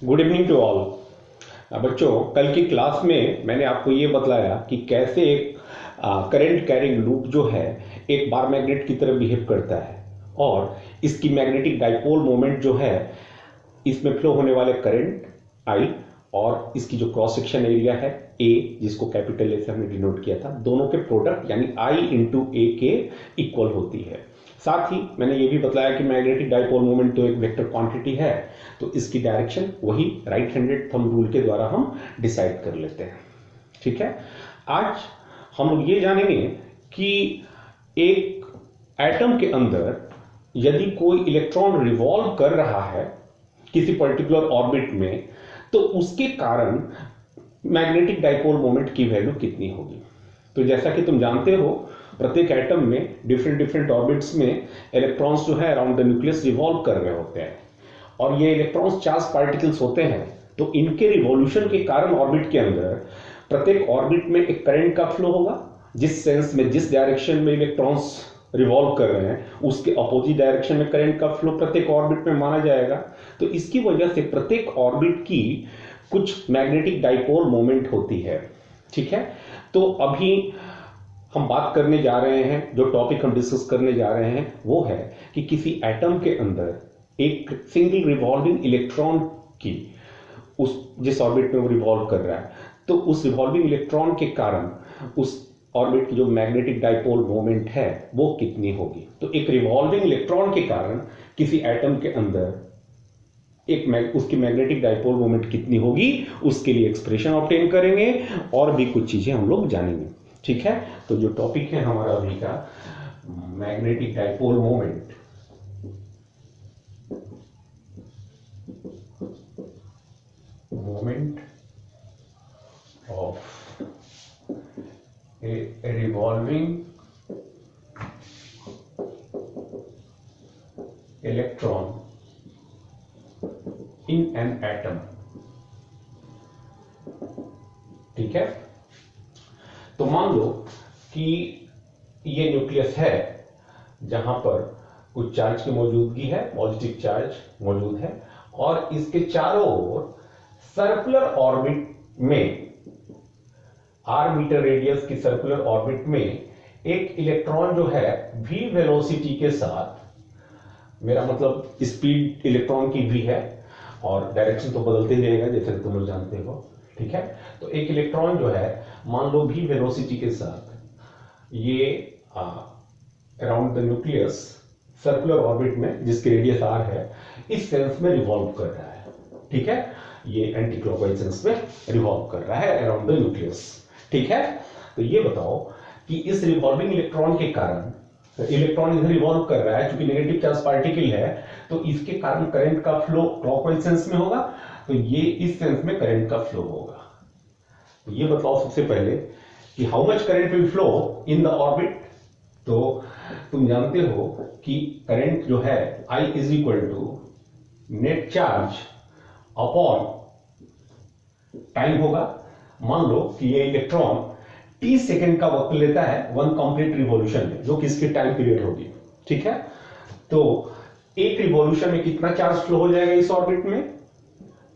Good evening to all. बच्चों, कल की क्लास में मैंने आपको ये बतलाया कि कैसे एक करंट कैरिंग लूप जो है एक बार मैग्नेट की तरह बिहेव करता है और इसकी मैग्नेटिक डाइपोल मोमेंट जो है इसमें फ्लो होने वाले करंट आई और इसकी जो क्रॉस सेक्शन एरिया है ए, जिसको कैपिटल ए से हमने डिनोट किया था, दोनों के प्रोडक्ट यानी आई इंटू ए के इक्वल होती है। साथ ही मैंने ये भी बताया कि मैग्नेटिक डाइपोल मोमेंट तो एक वेक्टर क्वांटिटी है, तो इसकी डायरेक्शन वही राइट हैंडेड थंब रूल के द्वारा हम डिसाइड कर लेते हैं। ठीक है, आज हम लोग ये जानेंगे कि एक एटम के अंदर यदि कोई इलेक्ट्रॉन रिवॉल्व कर रहा है किसी पर्टिकुलर ऑर्बिट में, तो उसके कारण मैग्नेटिक डाइपोल मोमेंट की वैल्यू कितनी होगी। तो जैसा कि तुम जानते हो, प्रत्येक एटम में डिफरेंट ऑर्बिट्स में इलेक्ट्रॉन्स जो है अराउंड द न्यूक्लियस रिवॉल्व कर रहे होते हैं और ये इलेक्ट्रॉन्स चार्ज पार्टिकल्स होते हैं। तो इनके रिवॉल्यूशन के कारण ऑर्बिट के अंदर प्रत्येक ऑर्बिट में एक करंट का फ्लो होगा, जिस सेंस में जिस डायरेक्शन में इलेक्ट्रॉन्स रिवॉल्व कर रहे हैं उसके अपोजिट डायरेक्शन में करंट का फ्लो प्रत्येक ऑर्बिट में माना जाएगा। तो इसकी वजह से प्रत्येक ऑर्बिट की कुछ मैग्नेटिक डाइपोल मोमेंट होती है। ठीक है, तो अभी हम बात करने जा रहे हैं, जो टॉपिक हम डिस्कस करने जा रहे हैं वो है कि किसी एटम के अंदर एक सिंगल रिवॉल्विंग इलेक्ट्रॉन की उस जिस ऑर्बिट में वो रिवॉल्व कर रहा है, तो उस रिवॉल्विंग इलेक्ट्रॉन के कारण उस ऑर्बिट की जो मैग्नेटिक डाइपोल मोमेंट है वो कितनी होगी। तो एक रिवॉल्विंग इलेक्ट्रॉन के कारण किसी एटम के अंदर उसकी मैग्नेटिक डाइपोल मोमेंट कितनी होगी, उसके लिए एक्सप्रेशन ऑब्टेन करेंगे और भी कुछ चीजें हम लोग जानेंगे। ठीक है, तो जो टॉपिक है हमारा अभी का magnetic dipole moment, of A revolving electron in an atom. ठीक है, तो मान लो कि ये न्यूक्लियस है जहां पर कुछ चार्ज की मौजूदगी है, पॉजिटिव चार्ज मौजूद है और इसके चारों ओर सर्कुलर ऑर्बिट में, आर मीटर रेडियस की सर्कुलर ऑर्बिट में एक इलेक्ट्रॉन जो है v वेलोसिटी के साथ, मेरा मतलब स्पीड इलेक्ट्रॉन की v है और डायरेक्शन तो बदलते ही रहेगा जैसे तुम लोग जानते हो। ठीक है, तो एक इलेक्ट्रॉन जो है मान लो v वेलोसिटी के साथ ये around the nucleus circular orbit में, जिसकी रेडियस r है, इस सेंस में रिवॉल्व कर रहा है। ठीक है, ये एंटी क्लॉकवाइज सेंस में रिवॉल्व कर रहा है अराउंड द न्यूक्लियस। ठीक है, तो ये बताओ कि इस रिवॉल्विंग इलेक्ट्रॉन के कारण, इलेक्ट्रॉन इधर रिवॉल्व कर रहा है, क्योंकि नेगेटिव चार्ज पार्टिकल है तो इसके कारण करंट का फ्लो क्लॉकवाइज सेंस में होगा, तो ये इस सेंस में करंट का फ्लो होगा। तो ये बताओ सबसे पहले कि how much current will flow in the orbit. तो तुम जानते हो कि करंट जो है I is equal to net charge upon time होगा। मान लो कि ये इलेक्ट्रॉन t सेकंड का वक्त लेता है वन कंप्लीट रिवॉल्यूशन में, जो कि इसकी टाइम पीरियड होगी। ठीक है, तो एक रिवॉल्यूशन में कितना चार्ज फ्लो हो जाएगा इस ऑर्बिट में,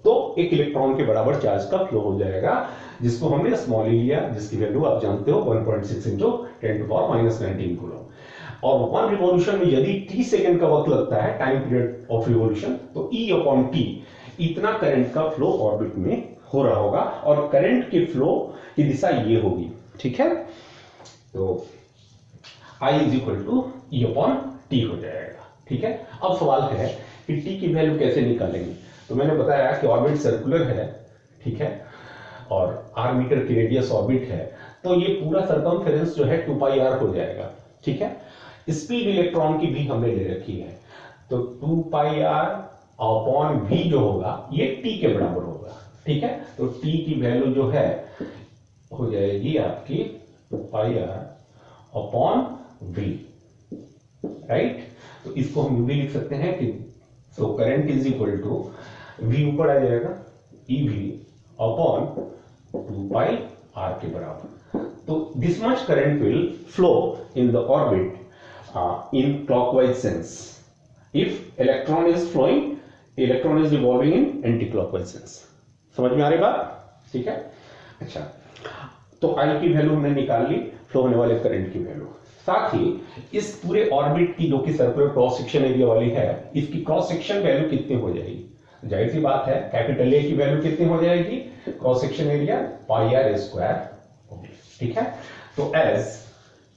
तो एक इलेक्ट्रॉन के बराबर चार्ज का फ्लो हो जाएगा, जिसको हमने स्मॉल ई लिया, जिसकी वैल्यू आप जानते हो 1.6 इंटू 10⁻⁻19 कूलम। और वन रिवॉल्यूशन में यदि t सेकंड का वक्त लगता है, टाइम पीरियड ऑफ रिवॉल्यूशन, तो E अपॉन टी इतना करंट का फ्लो ऑर्बिट में हो रहा होगा और करंट के फ्लो की दिशा ये होगी। ठीक है, तो I is equal to E upon T हो जाएगा। ठीक है, अब सवाल है कि t की वैल्यू कैसे निकालेंगे। तो मैंने बताया कि ऑर्बिट सर्कुलर है, ठीक है, और r मीटर की रेडियस ऑर्बिट है, तो ये पूरा सर्कमफेरेंस जो है 2πr हो जाएगा। ठीक है, स्पीड इलेक्ट्रॉन की भी हमने ले रखी है, तो 2πr अपॉन v जो होगा ये t के बराबर होगा। ठीक है, तो t की वैल्यू जो है हो जाएगी आपकी 2πr अपॉन v, राइट। तो इसको हम भी लिख सकते हैं कि so current is equal to v ऊपर आ जाएगा ev अपॉन 2πr के बराबर। तो this much current will flow in the orbit in clockwise sense if electron is flowing electron is revolving in anti clockwise sense. समझ में आ रही बात? ठीक है। अच्छा, तो आई की वैल्यू हमने निकाल ली, फ्लो होने वाले करंट की वैल्यू। साथ ही इस पूरे ऑर्बिट की जो कि सर्कुलर क्रॉस सेक्शन एरिया वाली है, इसकी क्रॉस सेक्शन वैल्यू कितनी हो जाएगी? जाहिर सी बात है, कैपिटल ए की वैल्यू कितनी हो जाएगी? Cross section area pi r square. ठीक है, तो as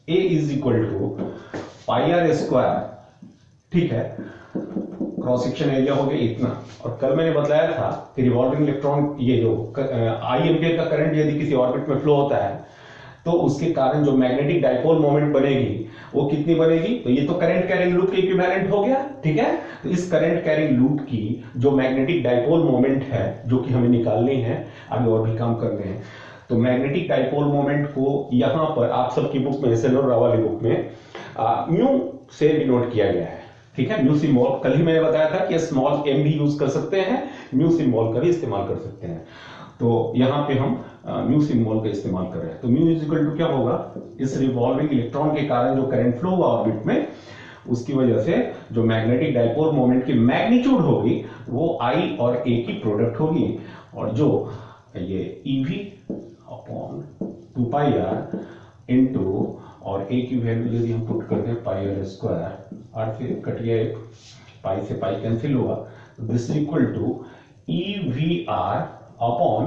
A is equal to pi r square, ठीक है, क्रॉस सेक्शन एरिया हो गया इतना। और कल मैंने बताया था कि रिवॉल्विंग इलेक्ट्रॉन, ये जो आई एम्पियर का करंट यदि किसी ऑर्बिट में फ्लो होता है तो उसके कारण जो मैग्नेटिक डाइपोल मोमेंट बनेगी वो कितनी बनेगी? तो ये तो करंट कैरिंग लूप के इक्विवेलेंट हो गया। ठीक है, तो इस करंट कैरिंग लूप की जो मैग्नेटिक डाइपोल मोमेंट है, जो कि हमें निकालनी है, अभी और भी काम करने हैं। तो मैग्नेटिक डाइपोल मोमेंट को यहां पर आप सबकी बुक में, एसएल और राव वाली बुक में म्यू से डिनोट किया गया है। ठीक है, म्यू सिंबल कल ही मैंने बताया था कि स्मॉल एम भी यूज कर सकते हैं, म्यू सिंबल का भी इस्तेमाल कर सकते हैं। तो यहां पे हम म्यू सिंबल का इस्तेमाल कर रहे हैं। तो म्यू इज इक्वल टू क्या होगा? इस रिवॉल्विंग इलेक्ट्रॉन के कारण जो करंट फ्लो हुआ ऑर्बिट में, उसकी वजह से जो मैग्नेटिक डाइपोल मोमेंट की मैग्नीट्यूड होगी वो आई और ए की प्रोडक्ट होगी, और जो ये EV upon 2 pi r into, और ए की वैल्यू यदि हम पुट करते हैं पाई आर स्क्वायर, और फिर कटिए पाई से पाई कैंसिल हुआ, this equal to E V R upon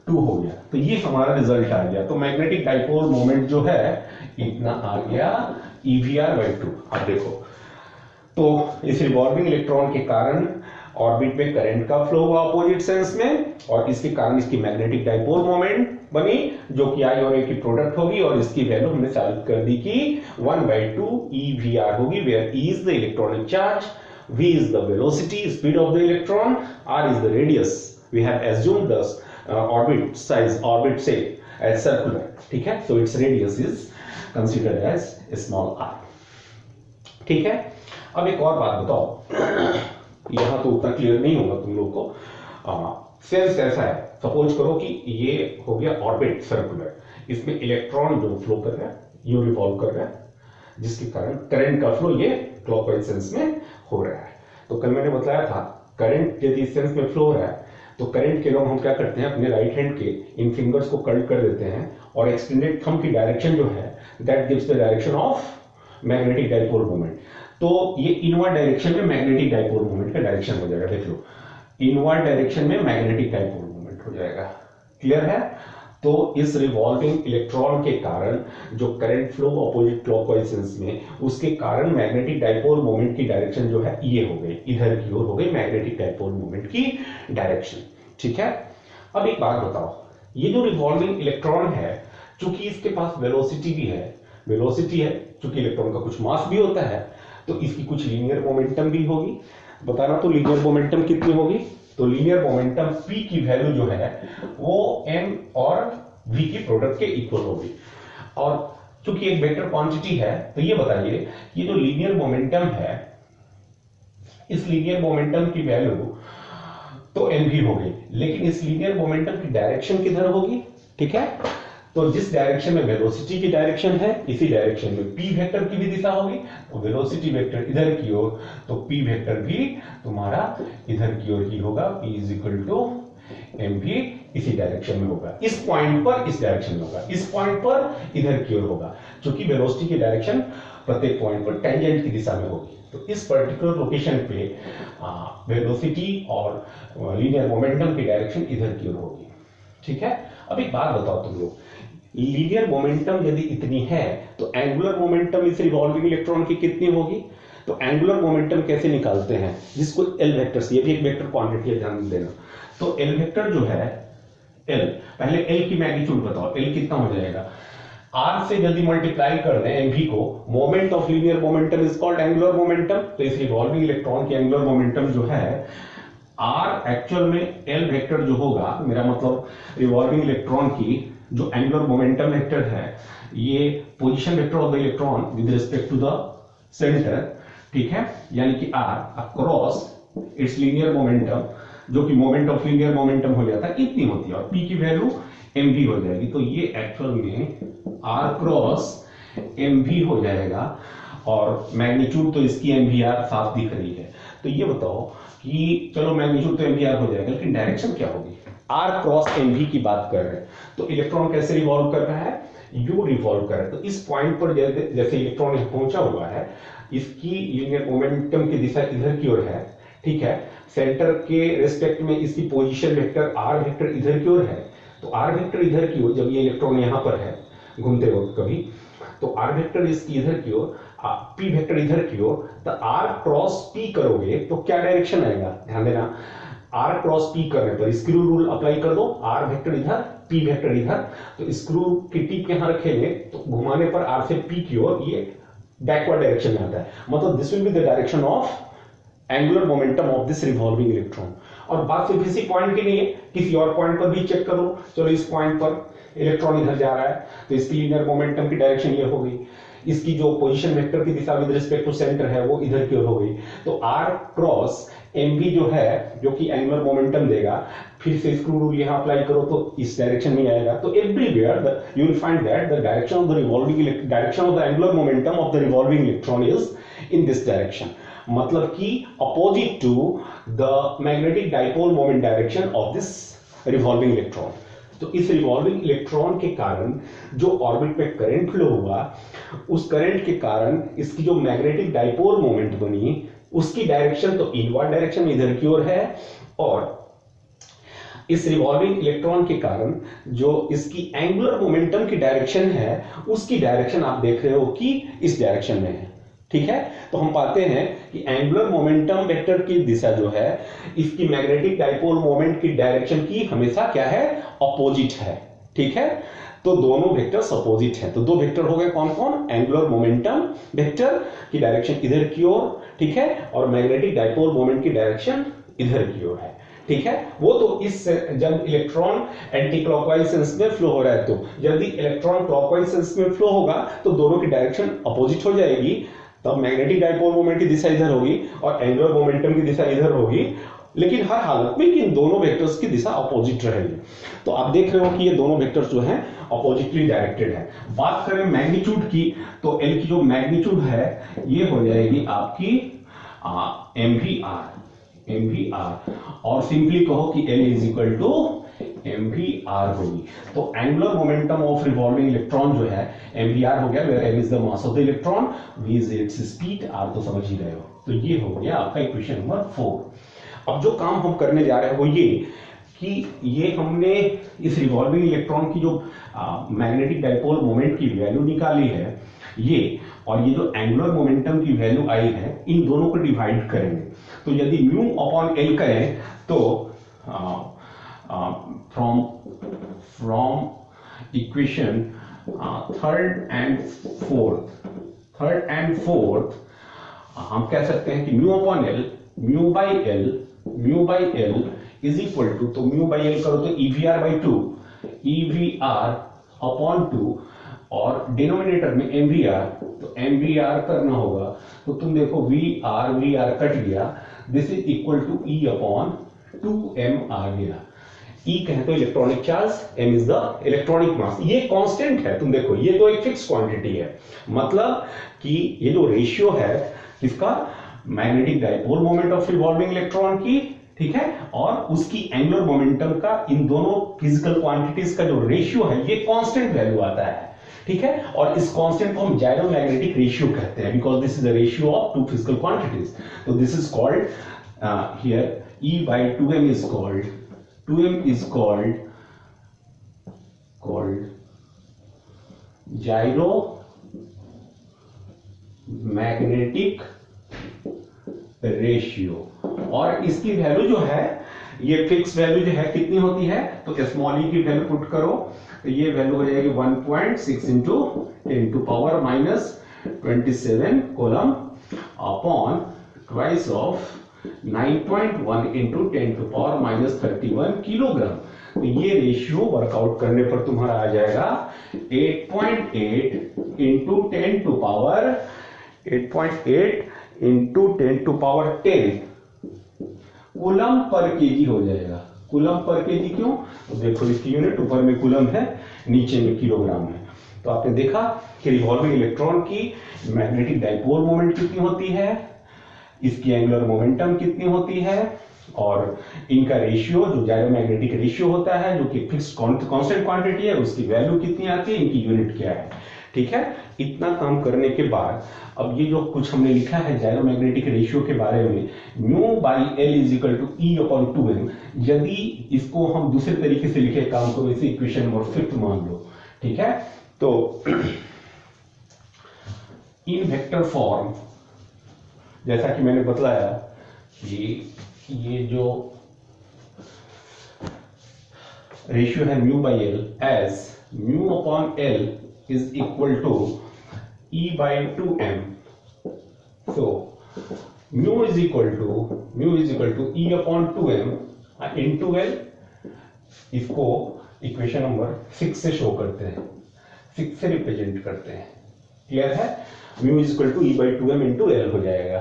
2 हो गया। तो ये हमारा रिजल्ट आ गया। तो मैग्नेटिक डाइपोल मोमेंट जो है इतना आ गया EVR/2। अब देखो, तो इस रिवॉल्विंग इलेक्ट्रॉन के कारण ऑर्बिट में करंट का फ्लो हुआ अपोजिट सेंस में, और इसके कारण इसकी मैग्नेटिक डाइपोल मोमेंट बनी, जो कि आई और ए की प्रोडक्ट होगी, और इसकी वैल्यू हमने साबित कर दी कि 1/2 EVR होगी, where E is the electronic charge, V is the velocity, speed of the electron, R is the radius. We have assumed the orbit size, orbit shape as circular. ठीक है, so its radius is considered as small r. ठीक है, अब एक और बात बताओ, यहां तो उतना क्लियर नहीं होगा तुम लोग को। सेंस ऐसा है, सपोज करो कि ये हो गया ऑर्बिट सर्कुलर, इसमें इलेक्ट्रॉन जो फ्लो कर रहा है, यू रिवॉल्व कर रहा है, जिसके कारण करंट का फ्लो ये क्लॉकवाइज सेंस में हो रहा है। तो कल मैंने बताया था, करंट यदि इस सेंस में फ्लो हो रहा है तो करंट के लिए हम क्या करते हैं, अपने राइट हैंड के इन फिंगर्स को कर्ल कर देते हैं, और एक्सटेंडेड थंब की डायरेक्शन जो है that gives the direction of magnetic dipole moment. तो ये इनवर्ड डायरेक्शन में मैग्नेटिक डाइपोल मोमेंट का डायरेक्शन हो जाएगा। देख लो, इनवर्ड डायरेक्शन में मैग्नेटिक डाइपोल मोमेंट हो जाएगा। क्लियर है? तो इस रिवॉल्विंग इलेक्ट्रॉन के कारण जो current flow opposite clockwise sense में, उसके कारण मैग्नेटिक डाइपोल मोमेंट की डायरेक्शन जो है ये हो गई, इधर की ओर हो गई मैग्नेटिक डाइपोल मोमेंट की डायरेक्शन। ठीक है, अब एक बात बताओ, ये जो रिवॉल्विंग इलेक्ट्रॉन है, चूंकि इसके पास वेलोसिटी भी है, वेलोसिटी है, चूंकि इलेक्ट्रॉन का कुछ मास भी होता है, तो इसकी कुछ लीनियर मोमेंटम भी होगी। बताना, तो लीनियर मोमेंटम कितनी होगी? तो लीनियर मोमेंटम P की वैल्यू जो है वो M और V की प्रोडक्ट के इक्वल होगी। और चूंकि एक वेक्टर क्वांटिटी है, तो ये बताइए, ये जो लीनियर मोमेंटम है, इस लीनियर मोमेंटम की वैल्यू तो mv होगी, लेकिन इस लीनियर मोमेंटम की डायरेक्शन किधर होगी? ठीक है, तो जिस डायरेक्शन में वेलोसिटी की डायरेक्शन है, इसी डायरेक्शन में p वेक्टर की भी दिशा होगी। तो वेलोसिटी वेक्टर इधर की ओर, तो p वेक्टर भी तुम्हारा इधर की ओर ही होगा, p is equal to mv, इसी डायरेक्शन में होगा, इस पॉइंट पर इस डायरेक्शन में होगा, इस पॉइंट पर इधर की ओर होगा, क्योंकि वेलोसिटी की डायरेक्शन प्रत्येक पॉइंट पर टेंजेंट की दिशा में होगी। तो इस पर्टिकुलर लोकेशन पे वेलोसिटी और लीनियर मोमेंटम की डायरेक्शन इधर की ओर होगी। ठीक है, अब एक बात बताओ तुम लोग, लीनियर मोमेंटम यदि इतनी है तो एंगुलर मोमेंटम इस रिवॉल्विंग इलेक्ट्रॉन की कितनी होगी? तो एंगुलर मोमेंटम कैसे निकालते हैं, जिसको एल वेक्टर से, ये भी एक वेक्टर क्वांटिटी है, ध्यान देना। तो एल वेक्टर जो है, एल, पहले एल की मैग्नीट्यूड बताओ, एल कितना हो जाएगा? आर से यदि मल्टीप्लाई कर दें एमवी को, moment of linear momentum is called angular momentum. तो इस रिवॉल्विंग इलेक्ट्रॉन की एंगुलर मोमेंटम जो है, आर एक्चुअल में एल वेक्टर जो होगा, मेरा मतलब रिवॉल्विंग इलेक्ट्रॉन की जो एंगुलर मोमेंटम वेक्टर है, ये position vector of the electron with respect to the centre, ठीक है, यानी कि r across its linear momentum, जो कि मोमेंट ऑफ लीनियर मोमेंटम हो जाता है, इतनी होती है, और पी की वैल्यू mv हो जाएगी। तो ये एक्चुअल में r क्रॉस mv हो जाएगा, और मैग्नीट्यूड तो इसकी mvr साफ दिख रही है। तो ये बताओ कि चलो मैग्नीट्यूड तो mvr हो जाएगा, लेकिन डायरेक्शन क्या होगी, r क्रॉस mv की बात कर रहे हैं। तो इलेक्ट्रॉन कैसे रिवॉल्व कर रहा है, u रिवॉल्व कर रहा है। तो इस पॉइंट पर जैसे इलेक्ट्रॉन पहुंचा हुआ है, इसकी लीनियर मोमेंटम की दिशा इधर की ओर है, ठीक है। सेंटर के रेस्पेक्ट में इसकी पोजीशन वेक्टर r वेक्टर इधर की ओर है, तो r वेक्टर इधर की ओर, जब ये इलेक्ट्रॉन यहाँ पर है घूमते वक्त कभी, तो r वेक्टर इसकी इधर की ओर, p वेक्टर इधर की ओर, तो r क्रॉस p करोगे तो क्या डायरेक्शन आएगा, ध्यान देना। r क्रॉस p करने पर स्क्रू रूल अप्लाई कर दो, r वेक्टर इधर p वेक्टर इधर, तो स्क्रू की टिप यहां रखेंगे तो घुमाने पर r से p की ओर ये बैकवर्ड डायरेक्शन में आता है। मतलब this will be the direction of angular momentum of this revolving electron. और बात सिर्फ इसी पॉइंट की नहीं है, किसी और पॉइंट पर भी चेक करो। चलो इस पॉइंट पर इलेक्ट्रॉन इधर जा रहा है, तो इसकी लीनियर मोमेंटम की डायरेक्शन ये हो गई, इसकी जो पोजीशन वेक्टर की दिशा विद रिस्पेक्ट टू सेंटर है वो इधर की ओर हो गई। तो r क्रॉस mv जो है, जो कि एंगुलर मोमेंटम देगा, फिर से स्क्रू रूल यहां अप्लाई करो तो इस डायरेक्शन में आएगा। तो everywhere you will find that the direction of the revolving direction of the angular momentum of the revolving electron is in this direction, मतलब कि opposite to the magnetic dipole moment direction of this revolving electron. तो इस revolving electron के कारण जो orbit में current flow हुआ, उस करंट के कारण इसकी जो मैग्नेटिक डाइपोल मोमेंट बनी, उसकी डायरेक्शन तो इनवर्ड डायरेक्शन में इधर की ओर है, और इस रिवॉल्विंग इलेक्ट्रॉन के कारण जो इसकी एंगुलर मोमेंटम की डायरेक्शन है, उसकी डायरेक्शन आप देख रहे हो कि इस डायरेक्शन में है, ठीक है। तो हम पाते हैं कि एंगुलर मोमेंटम वेक्टर की दिशा जो है, इसकी मैग्नेटिक डाइपोल मोमेंट की डायरेक्शन की हमेशा क्या है, अपोजिट है, ठीक है। तो दोनों वेक्टर्स अपोजिट हैं। तो दो वेक्टर हो गए कौन कौन, एंगुलर मोमेंटम वेक्टर की डायरेक्शन इधर की ओर, ठीक है, और मैग्नेटिक डाइपोल मोमेंट की डायरेक्शन इधर की ओर है, ठीक है। वो तो इस जब इलेक्ट्रॉन एंटी क्लॉकवाइज सेंस में फ्लो हो रहा है, तो जल्दी इलेक्ट्रॉन क्लॉकवाइज सेंस में फ्लो होगा तो दोनों की डायरेक्शन अपोजिट हो जाएगी, तब मैग्नेटिक डाइपोल मोमेंट की दिशा इधर होगी और एंगुलर मोमेंटम की दिशा इधर होगी, लेकिन हर हालत में इन दोनों वेक्टर्स की दिशा अपोजिट रहेगी। तो आप देख रहे हो कि ये दोनों वेक्टर्स जो हैं अपोजिटली डायरेक्टेड है। बात करें मैग्नीट्यूड की, तो एल की जो मैग्नीट्यूड है ये हो जाएगी आपकी mvr, और सिंपली कहो कि L is equal to mvr होगी। तो angular momentum of revolving electron जो है mvr हो गया, where m is the mass of the electron, v is its speed, r तो समझ ही रहे हो। तो ये हो गया आपका इक्वेशन नंबर 4। अब जो काम हम करने जा रहे हैं वो ये कि ये हमने इस रिवॉल्विंग इलेक्ट्रॉन की जो मैग्नेटिक डाइपोल मोमेंट की वैल्यू निकाली है ये, और ये जो एंगुलर मोमेंटम की वैल्यू आई है, इन दोनों को डिवाइड करेंगे। तो यदि म्यू अपॉन एल करें तो from equation third and fourth हम कह सकते हैं कि mu upon L, mu by L is equal to, तो म्यू बाई एल करो तो EVR बाई 2, EVR अपॉन 2, और डिनोमिनेटर में MVR, तो MVR करना होगा। तो तुम देखो VR कट गया, this is equal to E upon 2m आ गया। E कहें तो electronic charge, m is the electronic mass. ये कांस्टेंट है, तुम देखो ये तो एक फिक्स क्वांटिटी है, मतलब कि ये जो रेशियो है इसका magnetic dipole moment of revolving electron की, ठीक है, और उसकी एंगुलर मोमेंटम का, इन दोनों फिजिकल क्वांटिटीज का जो रेशियो है ये कांस्टेंट वैल्यू आता है, ठीक है। और इस कांस्टेंट को हम जाइरोमैग्नेटिक रेशियो कहते हैं, because this is the ratio of two physical quantities. तो this is called here E by 2m is called gyromagnetic ratio. और इसकी वैल्यू जो है, ये फिक्स वैल्यू जो है कितनी होती है, तो स्मॉल ई की वैल्यू पुट करो तो ये वैल्यू हो जाएगी 1.6 into 10 to power minus 27 coulomb upon twice of 9.1 into 10 to power minus 31 kilogram. तो ये रेशियो वर्कआउट करने पर तुम्हारा आ जाएगा 8.8 into 10 to power 8.8 into 10 to power 10 coulomb पर केजी हो जाएगा। कूलम पर केजी क्यों, तो देखो इसकी यूनिट ऊपर में कूलम है, नीचे में किलोग्राम है। तो आपने देखा कि रिवॉल्विंग इलेक्ट्रॉन की मैग्नेटिक डाइपोल मोमेंट कितनी होती है, इसकी एंगुलर मोमेंटम कितनी होती है और इनका रेशियो जो जायरोमैग्नेटिक रेशियो होता है जो कि फिक्स्ड कांस्टेंट क्वांटिटी है उसकी वैल्यू कितनी आती है, इनकी यूनिट क्या है। ठीक है, इतना काम करने के बाद अब ये जो कुछ हमने लिखा है जायरोमैग्नेटिक रेशियो के बारे में, mu by L is equal to E upon 2m, यदि इसको हम दूसरे तरीके से लिखे काम को इसे इक्वेशन नंबर 5 मान लो। ठीक है, तो इन वेक्टर फॉर्म जैसा कि मैंने बतलाया कि ये जो रेशियो है mu by L as mu upon L is equal to E by 2m. So mu is equal to E upon 2m into L. इसको इक्वेशन नंबर 6 से शो करते हैं, 6 से रिप्रेजेंट करते हैं। क्लियर है, mu is equal to E by 2m into L हो जाएगा।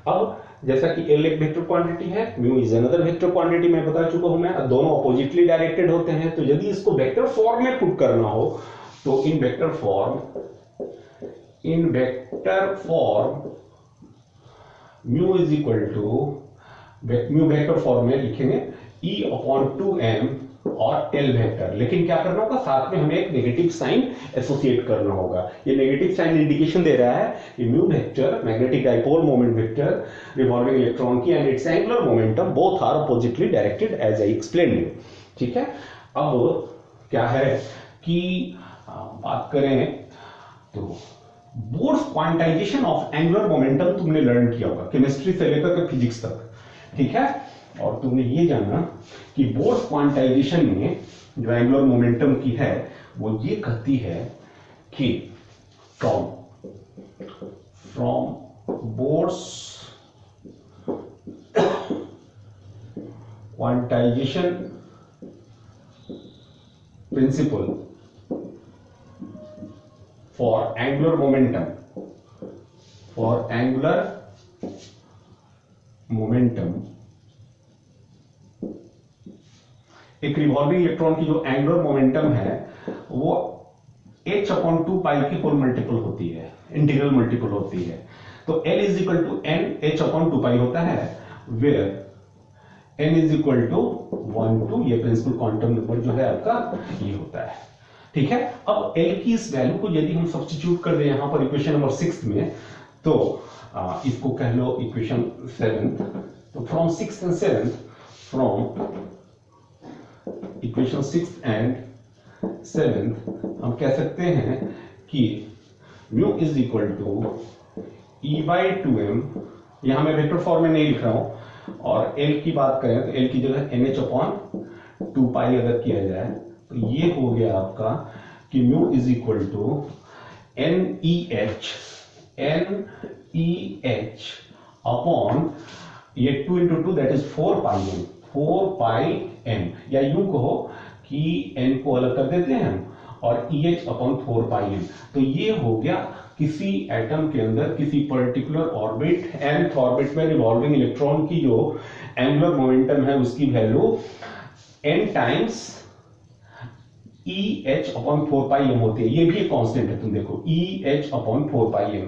अब जैसा कि L एक वेक्टर क्वांटिटी है, mu is another vector quantity, मैं बता चुका हूं मैं, दोनों अपोजिटली डायरेक्टेड होते हैं। तो यदि इसको वेक्टर फॉर्म में पुट करना हो तो in vector form mu is equal to mu vector form में लिखेंगे E अपॉन 2m और L वेक्टर। लेकिन क्या करना होगा, साथ में हमें एक नेगेटिव साइन एसोसिएट करना होगा। ये नेगेटिव साइन इंडिकेशन दे रहा है कि mu vector magnetic dipole moment vector revolving electron की and its angular momentum both are oppositely directed as I explain you. ठीक है, अब क्या है कि बात करें तो Bohr's quantization of angular momentum तुमने लर्न किया होगा केमिस्ट्री से लेकर के फिजिक्स तक। ठीक है, और तुमने ये जाना कि बोर्स क्वांटाइजेशन में जो एंगुलर मोमेंटम की है वो ये कहती है कि from Bohr's quantization principle for angular momentum एक रिवॉल्विंग इलेक्ट्रॉन की जो एंगुलर मोमेंटम है वो h अपॉन 2 पाई की होल मल्टीपल होती है, इंटीग्रल मल्टीपल होती है। तो L is equal to n h upon 2 pi होता है, where n is equal to 1 to ये प्रिंसिपल क्वांटम नंबर जो है आपका ये होता है। ठीक है, अब L की इस वैल्यू को यदि हम सब्स्टिट्यूट कर दें यहां पर इक्वेशन नंबर 6 में, तो इसको कह लो इक्वेशन 7। तो from 6 and 7 from equation 6 and 7 हम कह सकते हैं कि mu is equal to E by 2m, यहां मैं वेक्टर फॉर्म में नहीं लिख रहा हूं, और L की बात करें तो L की जगह NH अपॉन 2 पाई अगर किया जाए तो ये हो गया आपका कि mu is equal to NEH upon ये 2 into 2 that is 4 pi m, या यूं कहो कि n को अलग कर देते हैं हम और EH अपॉन 4 पाई m। तो ये हो गया किसी एटम के अंदर किसी पर्टिकुलर ऑर्बिट nth ऑर्बिट में रिवॉल्विंग इलेक्ट्रॉन की जो एंगुलर मोमेंटम है उसकी value n times EH upon 4 pi m होती है। ये भी एक कांस्टेंट है, तुम देखो EH अपॉन 4 पाई m।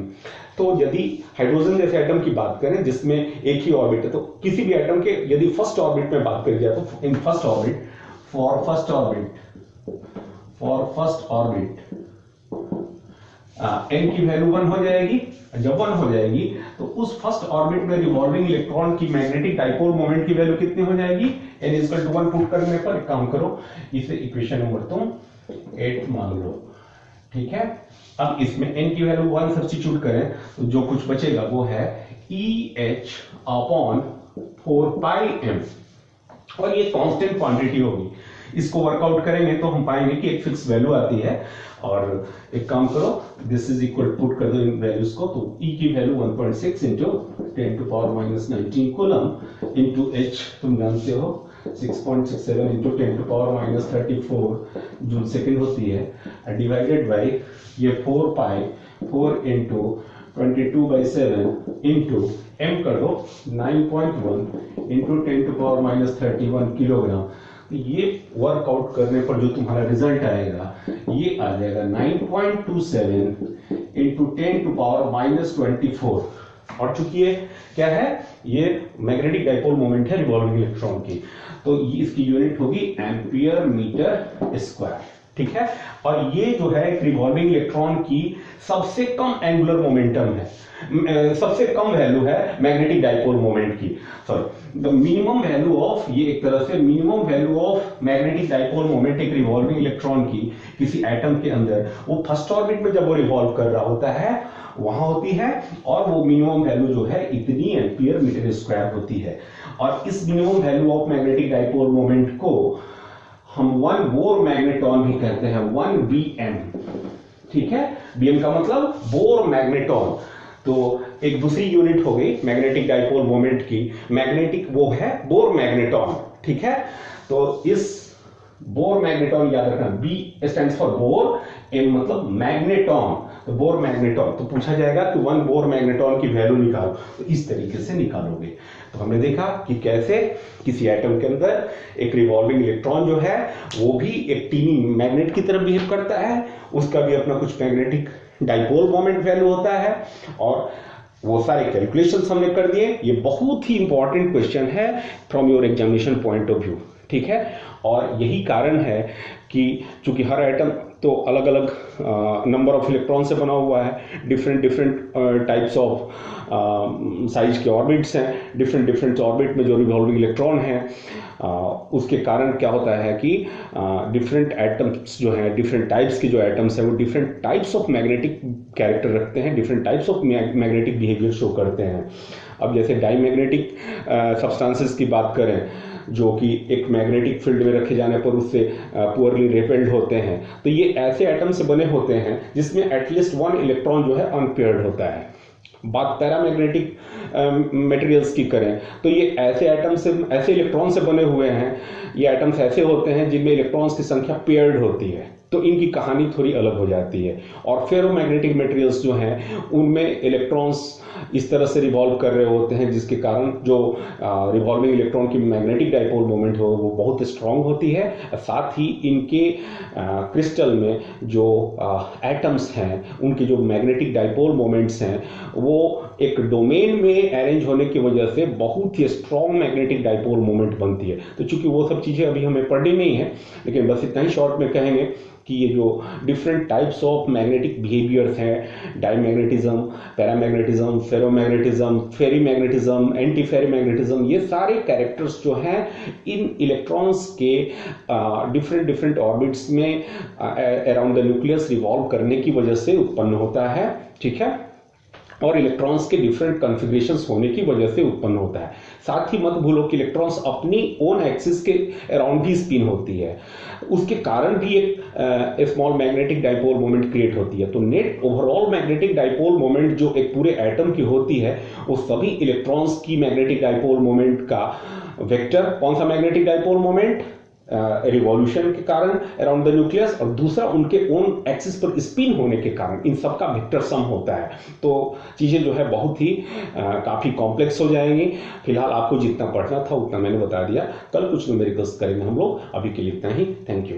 तो यदि हाइड्रोजन जैसे एटम की बात करें जिसमें एक ही ऑर्बिट है, तो किसी भी एटम के यदि फर्स्ट ऑर्बिट में बात करी जाए तो in first orbit for first orbit n की वैल्यू 1 हो जाएगी। जब 1 हो जाएगी तो उस फर्स्ट ऑर्बिट में रिवॉल्विंग इलेक्ट्रॉन की मैग्नेटिक डाइपोल मोमेंट की वैल्यू कितनी हो जाएगी, n is equal to 1 put करने पर एक काम करो, इसे इक्वेशन नंबर तुम 8 मान लो। ठीक है, अब इसमें n की वैल्यू 1 सब्स्टिट्यूट करें तो जो कुछ बचेगा वो है EH अपॉन 4 पाई m, और ये कांस्टेंट क्वांटिटी होगी। इसको वर्कआउट करेंगे तो हम पाएंगे कि एक फिक्स वैल्यू आती है, और एक काम करो दिस इज इक्वल पुट कर दो इन वैल्यूज को, तो E की value 1.6 into 10 to power minus 19 coulomb into H तुम जानते हो 6.67 into 10 to power minus 34 joule second होती है, डिवाइडेड बाई ये 4 पाई 4 इंटू 22/7 इंटू m कर दो 9.1 into 10 to power minus 31 kilogram. तो ये वर्कआउट करने पर जो तुम्हारा रिजल्ट आएगा ये आ जाएगा 9.27 इंटू 10 टू पावर माइनस 24 और चूंकि ये क्या है, ये मैग्नेटिक डाइपोल मोमेंट है रिवॉल्विंग इलेक्ट्रॉन की, तो इसकी यूनिट होगी एम्पियर मीटर स्क्वायर, ठीक है। और ये जो है रिवॉल्विंग इलेक्ट्रॉन की सबसे कम एंगुलर मोमेंटम है, सबसे कम वैल्यू है मैग्नेटिक डाइपोल मोमेंट की, sorry the minimum value of, ये एक तरह से minimum value of magnetic dipole moment एक रिवॉल्विंग इलेक्ट्रॉन की किसी एटम के अंदर, वो फर्स्ट ऑर्बिट में जब वो रिवॉल्व कर रहा होता है वहां होती है, और वो मिनिमम वैल्यू जो है इतनी एम्पियर मीटर स्क्वायर होती है। और इस minimum value of magnetic dipole moment को हम 1 बोर मैग्नेटॉन भी कहते हैं, 1 BM, ठीक है। BM का मतलब बोर मैग्नेटॉन। तो एक दूसरी यूनिट हो गई मैग्नेटिक डाइपोल मोमेंट की, मैग्नेटिक वो है बोर मैग्नेटॉन, ठीक है। तो इस बोर मैग्नेटॉन याद रखना, B stands for bore, M मतलब मैग्नेटॉन, तो बोर मैग्नेटॉन। तो पूछा जाएगा कि 1 बोर मैग्नेटॉन की वैल्यू निकालो, तो इस तरीके से निकालोगे। तो हमने देखा कि कैसे किसी एटम के अंदर एक रिवॉल्विंग इलेक्ट्रॉन जो है वो भी एक टीनी मैग्नेट की तरह बिहेव करता है, उसका भी अपना कुछ मैग्नेटिक डाइपोल मोमेंट वैल्यू होता है, और वो सारे कैलकुलेशंस हमने कर दिए। ये बहुत ही इंपॉर्टेंट क्वेश्चन है from your examination point of view, ठीक है। और यही कारण है कि चूंकि हर एटम तो अलग अलग नंबर ऑफ इलेक्ट्रॉन से बना हुआ है, डिफरेंट टाइप्स ऑफ साइज के ऑर्बिट्स हैं, डिफरेंट ऑर्बिट में जो रिवॉल्विंग इलेक्ट्रॉन हैं, उसके कारण क्या होता है कि डिफरेंट एटम्स जो हैं, डिफरेंट टाइप्स के जो एटम्स हैं वो different types of magnetic character रखते हैं, different types of magnetic behaviour show करते हैं। अब जैसे डाईमैग्नेटिक सब्सटेंसेस की बात करें, जो कि एक मैग्नेटिक फील्ड में रखे जाने पर उससे पुअरली रिपेल्ड होते हैं, तो ये ऐसे एटम से बने होते हैं जिसमें एटलीस्ट 1 इलेक्ट्रॉन जो है अनपेयर्ड होता है। बात पैरामैग्नेटिक मटेरियल्स की करें तो ये ऐसे एटम से, ऐसे इलेक्ट्रॉन से बने हुए हैं, ये एटम्स ऐसे होते हैं जिनमें इलेक्ट्रॉन्स की संख्या पेयर्ड होती है, तो इनकी कहानी थोड़ी अलग हो जाती है। और फेरोमैग्नेटिक मटेरियल्स जो हैं उनमें इलेक्ट्रॉन्स इस तरह से रिवॉल्व कर रहे होते हैं जिसके कारण जो रिवॉल्विंग इलेक्ट्रॉन की मैग्नेटिक डाइपोल मोमेंट हो वो बहुत स्ट्रांग होती है। साथ ही इनके क्रिस्टल में जो एटम्स हैं उनके जो मैग्नेटिक डाइपोल मोमेंट्स हैं वो एक डोमेन में अरेंज होने की वजह से बहुत ही स्ट्रॉन्ग मैग्नेटिक डाइपोल मोमेंट बनती है। तो चूंकि वो सब चीज़ें अभी हमें पढ़नी नहीं है, लेकिन बस इतना ही शॉर्ट में कहेंगे कि ये जो different types of magnetic behaviours हैं, डाईमैग्नेटिज्म, पैरामैग्नेटिज्म, फेरोमैग्नेटिज्म, फेरीमैग्नेटिज्म, एंटी फेरीमैग्नेटिज्म, ये सारे कैरेक्टर्स जो हैं इन इलेक्ट्रॉन्स के डिफरेंट ऑर्बिट्स में अराउंड द न्यूक्लियस रिवॉल्व करने की वजह से उत्पन्न होता है, ठीक है, और इलेक्ट्रॉन्स के डिफरेंट कॉन्फ़िगरेशंस होने की वजह से उत्पन्न होता है। साथ ही मत भूलो कि इलेक्ट्रॉन्स अपनी ओन एक्सिस के अराउंड ही स्पिन होती है, उसके कारण भी एक small magnetic dipole moment create होती है। तो net overall magnetic dipole moment जो एक पूरे एटम की होती है वो सभी इलेक्ट्रॉन्स की मैग्नेटिक डाइपोल मोमेंट का वेक्टर, कौन सा मैग्नेटिक डाइपोल मोमेंट, रिवॉल्यूशन के कारण अराउंड द न्यूक्लियस, और दूसरा उनके ओन एक्सिस पर स्पिन होने के कारण, इन सब का वेक्टर सम होता है। तो चीज़ें जो है बहुत ही काफ़ी कॉम्प्लेक्स हो जाएंगी। फिलहाल आपको जितना पढ़ना था उतना मैंने बता दिया, कल कुछ न्यूमेरिकल्स करेंगे हम लोग, अभी के लिए इतना ही। Thank you.